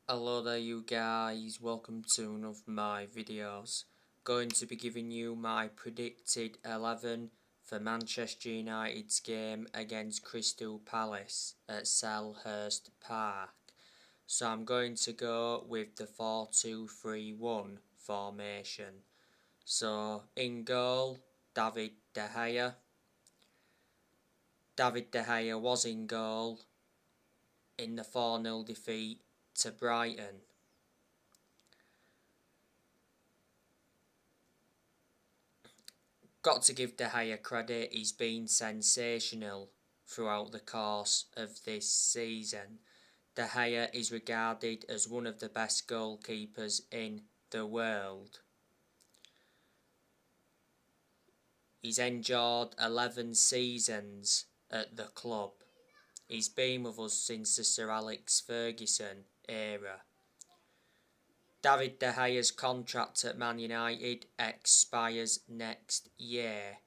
Hello there you guys, welcome to one of my videos. Going to be giving you my predicted 11 for Manchester United's game against Crystal Palace at Selhurst Park. So I'm going to go with the 4-2-3-1 formation. So in goal, David De Gea. David De Gea was in goal in the 4-0 defeat to Brighton. Got to give De Gea credit, he's been sensational throughout the course of this season. De Gea is regarded as one of the best goalkeepers in the world. He's endured 11 seasons at the club. He's been with us since the Sir Alex Ferguson era. David De Gea's contract at Man United expires next year.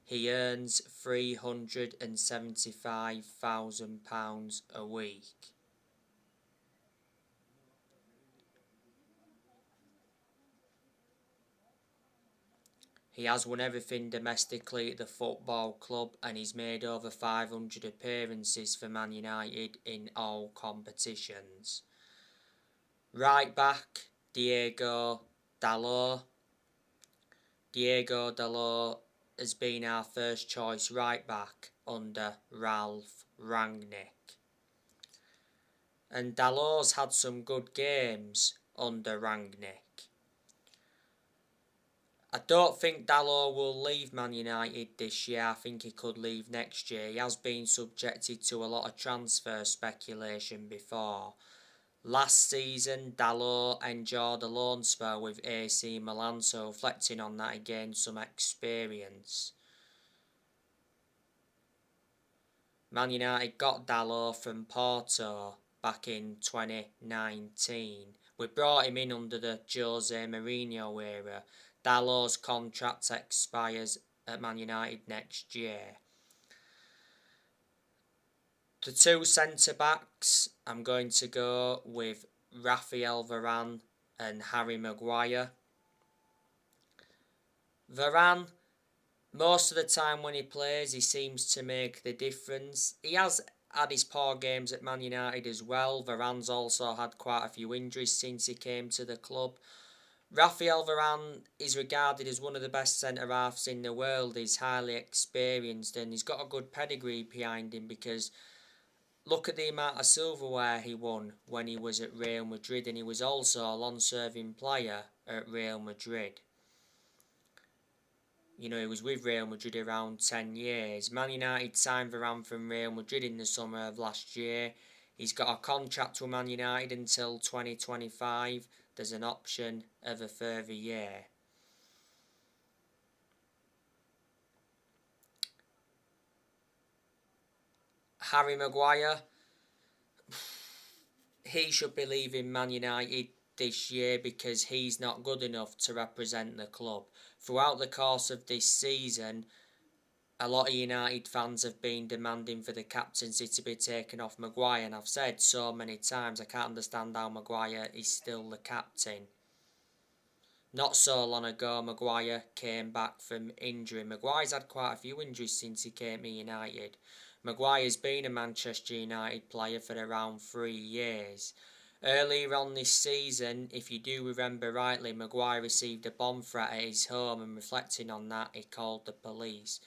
He earns £375,000 a week. He has won everything domestically at the football club and he's made over 500 appearances for Man United in all competitions. Right back, Diego Dalot. Diego Dalot has been our first choice right back under Ralph Rangnick. And Dalot's had some good games under Rangnick. I don't think Dalot will leave Man United this year. I think he could leave next year. He has been subjected to a lot of transfer speculation before. Last season, Dalot enjoyed a loan spell with AC Milan, so reflecting on that, he gained some experience. Man United got Dalot from Porto back in 2019. We brought him in under the Jose Mourinho era. Dalot's contract expires at Man United next year. The two centre-backs, I'm going to go with Raphael Varane and Harry Maguire. Varane, most of the time when he plays, he seems to make the difference. He has had his poor games at Man United as well. Varane's also had quite a few injuries since he came to the club. Raphael Varane is regarded as one of the best centre-halves in the world. He's highly experienced and he's got a good pedigree behind him because look at the amount of silverware he won when he was at Real Madrid, and he was also a long-serving player at Real Madrid. You know, he was with Real Madrid around 10 years. Man United signed Varane from Real Madrid in the summer of last year. He's got a contract with Man United until 2025. There's an option of a further year. Harry Maguire, he should be leaving Man United this year because he's not good enough to represent the club. Throughout the course of this season, a lot of United fans have been demanding for the captaincy to be taken off Maguire, and I've said so many times I can't understand how Maguire is still the captain. Not so long ago, Maguire came back from injury. Maguire's had quite a few injuries since he came to United. Maguire's been a Manchester United player for around 3 years. Earlier on this season, if you do remember rightly, Maguire received a bomb threat at his home, and reflecting on that, he called the police.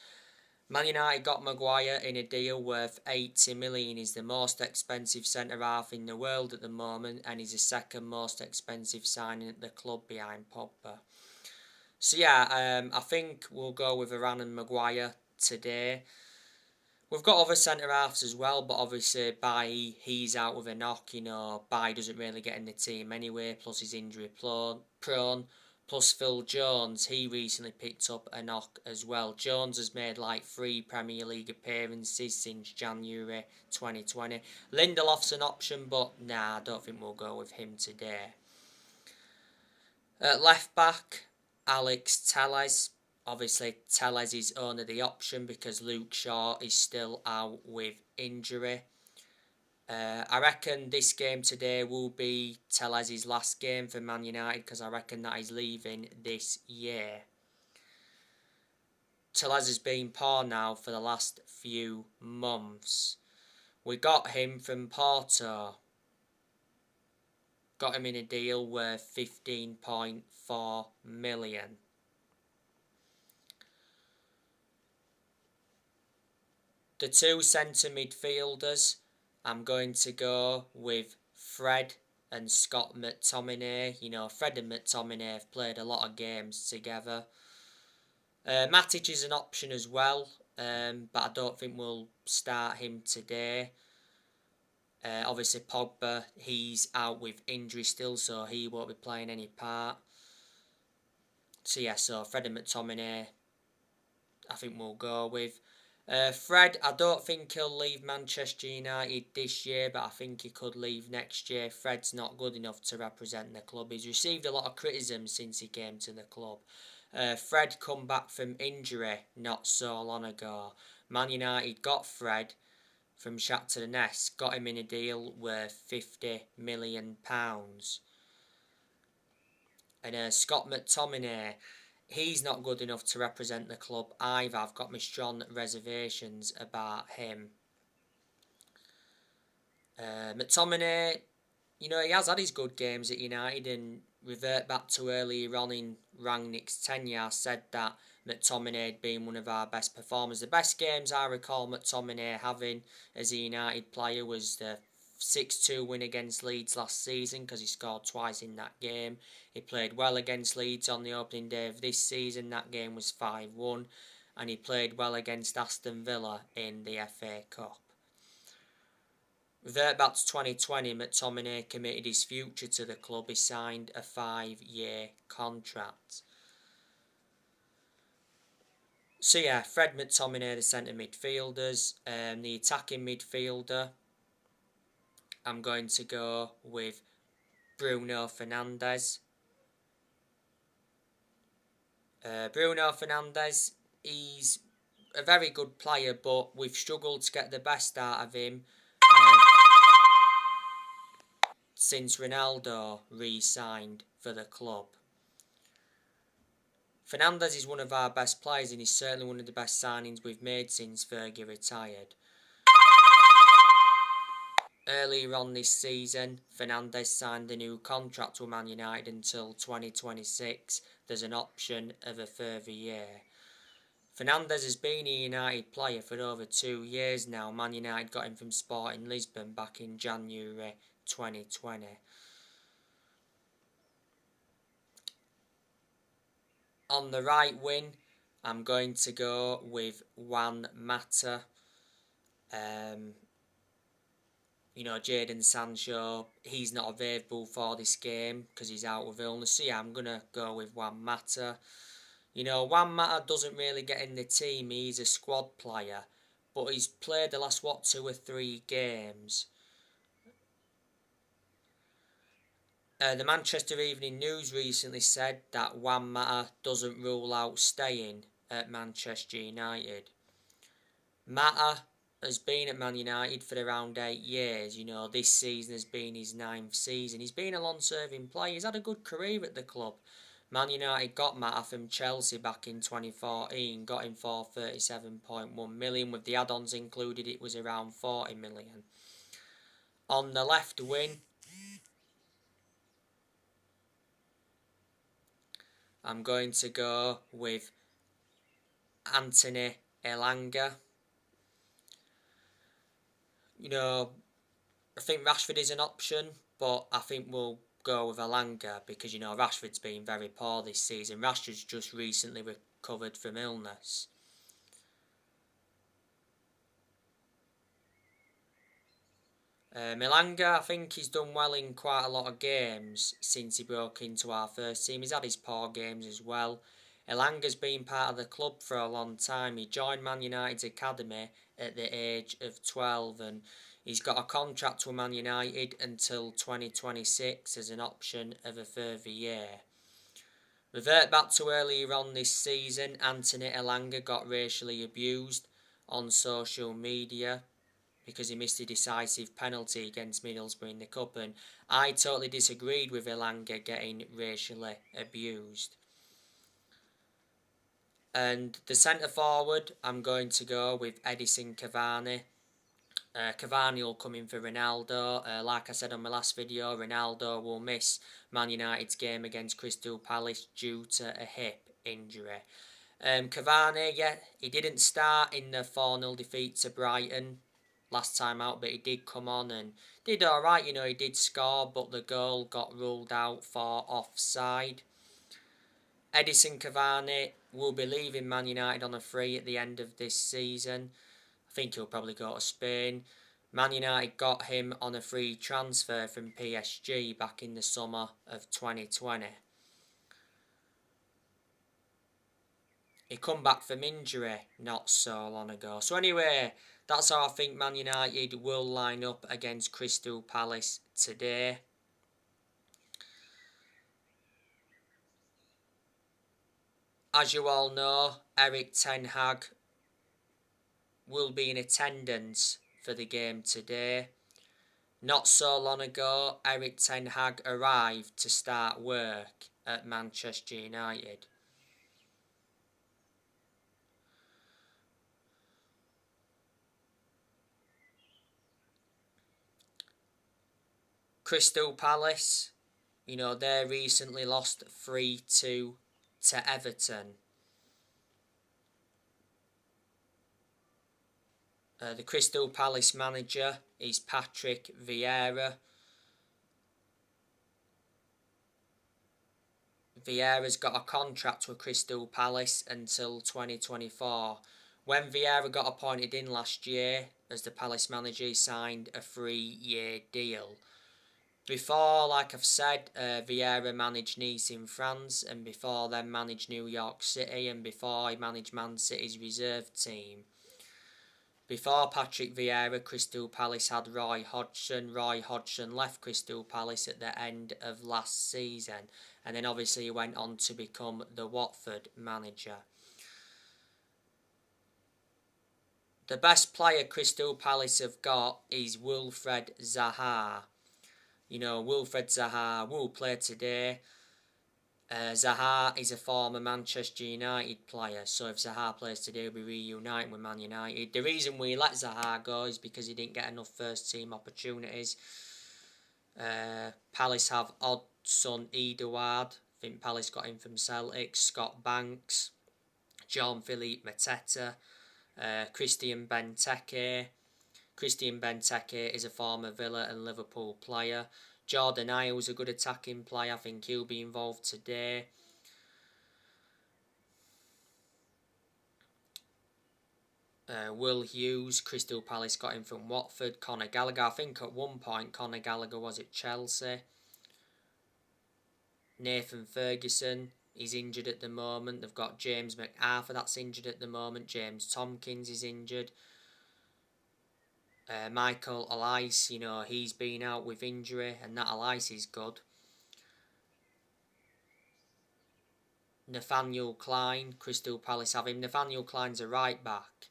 Man United got Maguire in a deal worth 80 million. He's the most expensive centre-half in the world at the moment, and he's the second most expensive signing at the club behind Pogba. So yeah, I think we'll go with Varane and Maguire today. We've got other centre-halves as well, but obviously Bailly, he's out with a knock. You know, Bailly doesn't really get in the team anyway, plus he's injury prone. Plus Phil Jones, he recently picked up a knock as well. Jones has made like 3 Premier League appearances since January 2020. Lindelof's an option, but nah, I don't think we'll go with him today. At left back, Alex Telles. Obviously, Telles is only the option because Luke Shaw is still out with injury. I reckon this game today will be Tellez's last game for Man United because I reckon that he's leaving this year. Tellez has been poor now for the last few months. We got him from Porto. Got him in a deal worth 15.4 million. The two centre midfielders, I'm going to go with Fred and Scott McTominay. You know, Fred and McTominay have played a lot of games together. Matic is an option as well, but I don't think we'll start him today. Obviously, Pogba, he's out with injury still, so he won't be playing any part. So yeah, so Fred and McTominay, I think we'll go with. Fred, I don't think he'll leave Manchester United this year, but I think he could leave next year. Fred's not good enough to represent the club. He's received a lot of criticism since he came to the club. Fred come back from injury not so long ago. Man United got Fred from Shakhtar Donetsk, got him in a deal worth £50 million. And Scott McTominay, he's not good enough to represent the club either. I've got my strong reservations about him. McTominay, you know, he has had his good games at United, and revert back to earlier on in Rangnick's tenure, I said that McTominay had been one of our best performers. The best games I recall McTominay having as a United player was the 6-2 win against Leeds last season because he scored twice in that game. He played well against Leeds on the opening day of this season. That game was 5-1. And he played well against Aston Villa in the FA Cup. Revert back to 2020, McTominay committed his future to the club. He signed a 5-year contract. So yeah, Fred, McTominay, the centre midfielders. The attacking midfielder, I'm going to go with Bruno Fernandes. Bruno Fernandes, he's a very good player, but we've struggled to get the best out of him since Ronaldo re-signed for the club. Fernandes is one of our best players, and he's certainly one of the best signings we've made since Fergie retired. Earlier on this season, Fernandes signed a new contract with Man United until 2026. There's an option of a further year. Fernandes has been a United player for over 2 years now. Man United got him from Sporting Lisbon back in January 2020. On the right wing, I'm going to go with Juan Mata. You know, Jadon Sancho, he's not available for this game because he's out with illness. So yeah, I'm going to go with Juan Mata. You know, Juan Mata doesn't really get in the team. He's a squad player. But he's played the last, 2 or 3 games. The Manchester Evening News recently said that Juan Mata doesn't rule out staying at Manchester United. Mata has been at Man United for around 8 years. You know, this season has been his 9th season. He's been a long-serving player. He's had a good career at the club. Man United got Mata from Chelsea back in 2014, got him for 37.1 million. With the add-ons included, it was around 40 million. On the left wing, I'm going to go with Anthony Elanga. You know, I think Rashford is an option, but I think we'll go with Elanga because, you know, Rashford's been very poor this season. Rashford's just recently recovered from illness. Elanga, I think he's done well in quite a lot of games since he broke into our first team. He's had his poor games as well. Elanga's been part of the club for a long time. He joined Man United's academy at the age of 12 and he's got a contract with Man United until 2026 as an option of a further year. Revert back to earlier on this season, Anthony Elanga got racially abused on social media. because he missed a decisive penalty against Middlesbrough in the Cup, and I totally disagreed with Elanga getting racially abused. And the centre forward, I'm going to go with Edison Cavani. Cavani will come in for Ronaldo. Like I said on my last video, Ronaldo will miss Man United's game against Crystal Palace due to a hip injury. Cavani, yeah, he didn't start in the 4-0 defeat to Brighton last time out, but he did come on and did alright. He did score, but the goal got ruled out for offside. Edison Cavani will be leaving Man United on a free at the end of this season. I think he'll probably go to Spain. Man United got him on a free transfer from PSG back in the summer of 2020. He come back from injury not so long ago. So anyway, that's how I think Man United will line up against Crystal Palace today. As you all know, Erik ten Hag will be in attendance for the game today. Not so long ago, Erik ten Hag arrived to start work at Manchester United. Crystal Palace, they recently lost 3-2 to Everton. The Crystal Palace manager is Patrick Vieira. Vieira's got a contract with Crystal Palace until 2024. When Vieira got appointed in last year as the Palace manager, he signed a 3-year deal. Before, like I've said, Vieira managed Nice in France, and before then managed New York City, and before he managed Man City's reserve team. Before Patrick Vieira, Crystal Palace had Roy Hodgson. Roy Hodgson left Crystal Palace at the end of last season, and then obviously he went on to become the Watford manager. The best player Crystal Palace have got is Wilfred Zaha. Wilfred Zaha will play today. Zaha is a former Manchester United player, so if Zaha plays today, he'll be reuniting with Man United. The reason we let Zaha go is because he didn't get enough first team opportunities. Palace have Odsonne Edouard. I think Palace got him from Celtic. Scott Banks, Jean-Philippe Mateta, Christian Benteke. Christian Benteke is a former Villa and Liverpool player. Jordan Ayew's a good attacking player. I think he'll be involved today. Will Hughes, Crystal Palace got him from Watford. Conor Gallagher, I think at one point Conor Gallagher was at Chelsea. Nathan Ferguson, he's injured at the moment. They've got James McArthur that's injured at the moment. James Tompkins is injured. Michael Elias, he's been out with injury, and that Elias is good. Nathaniel Klein, Crystal Palace have him. Nathaniel Klein's a right back.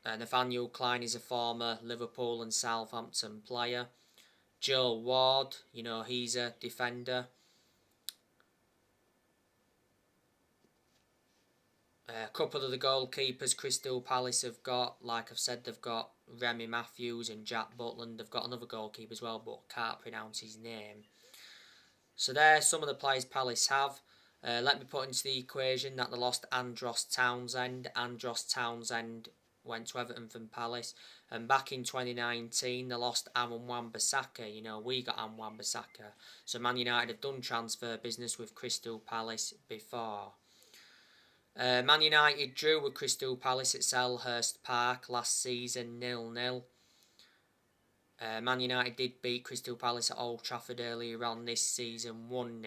Nathaniel Klein is a former Liverpool and Southampton player. Joe Ward, he's a defender. A couple of the goalkeepers Crystal Palace have got, like I've said, they've got Remy Matthews and Jack Butland. They've got another goalkeeper as well, but can't pronounce his name. So there's some of the players Palace have. Let me put into the equation that they lost Andros Townsend. Andros Townsend went to Everton from Palace. And back in 2019, they lost Aaron Wan-Bissaka. We got Aaron Wan-Bissaka. So Man United have done transfer business with Crystal Palace before. Man United drew with Crystal Palace at Selhurst Park last season 0-0. Man United did beat Crystal Palace at Old Trafford earlier on this season 1-0.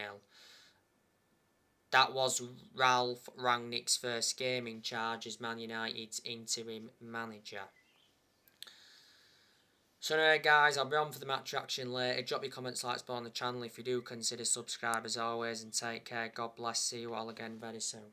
That was Ralph Rangnick's first game in charge as Man United's interim manager. So anyway guys, I'll be on for the match reaction later. Drop your comments, likes below on the channel if you do consider subscribe as always, and take care. God bless. See you all again very soon.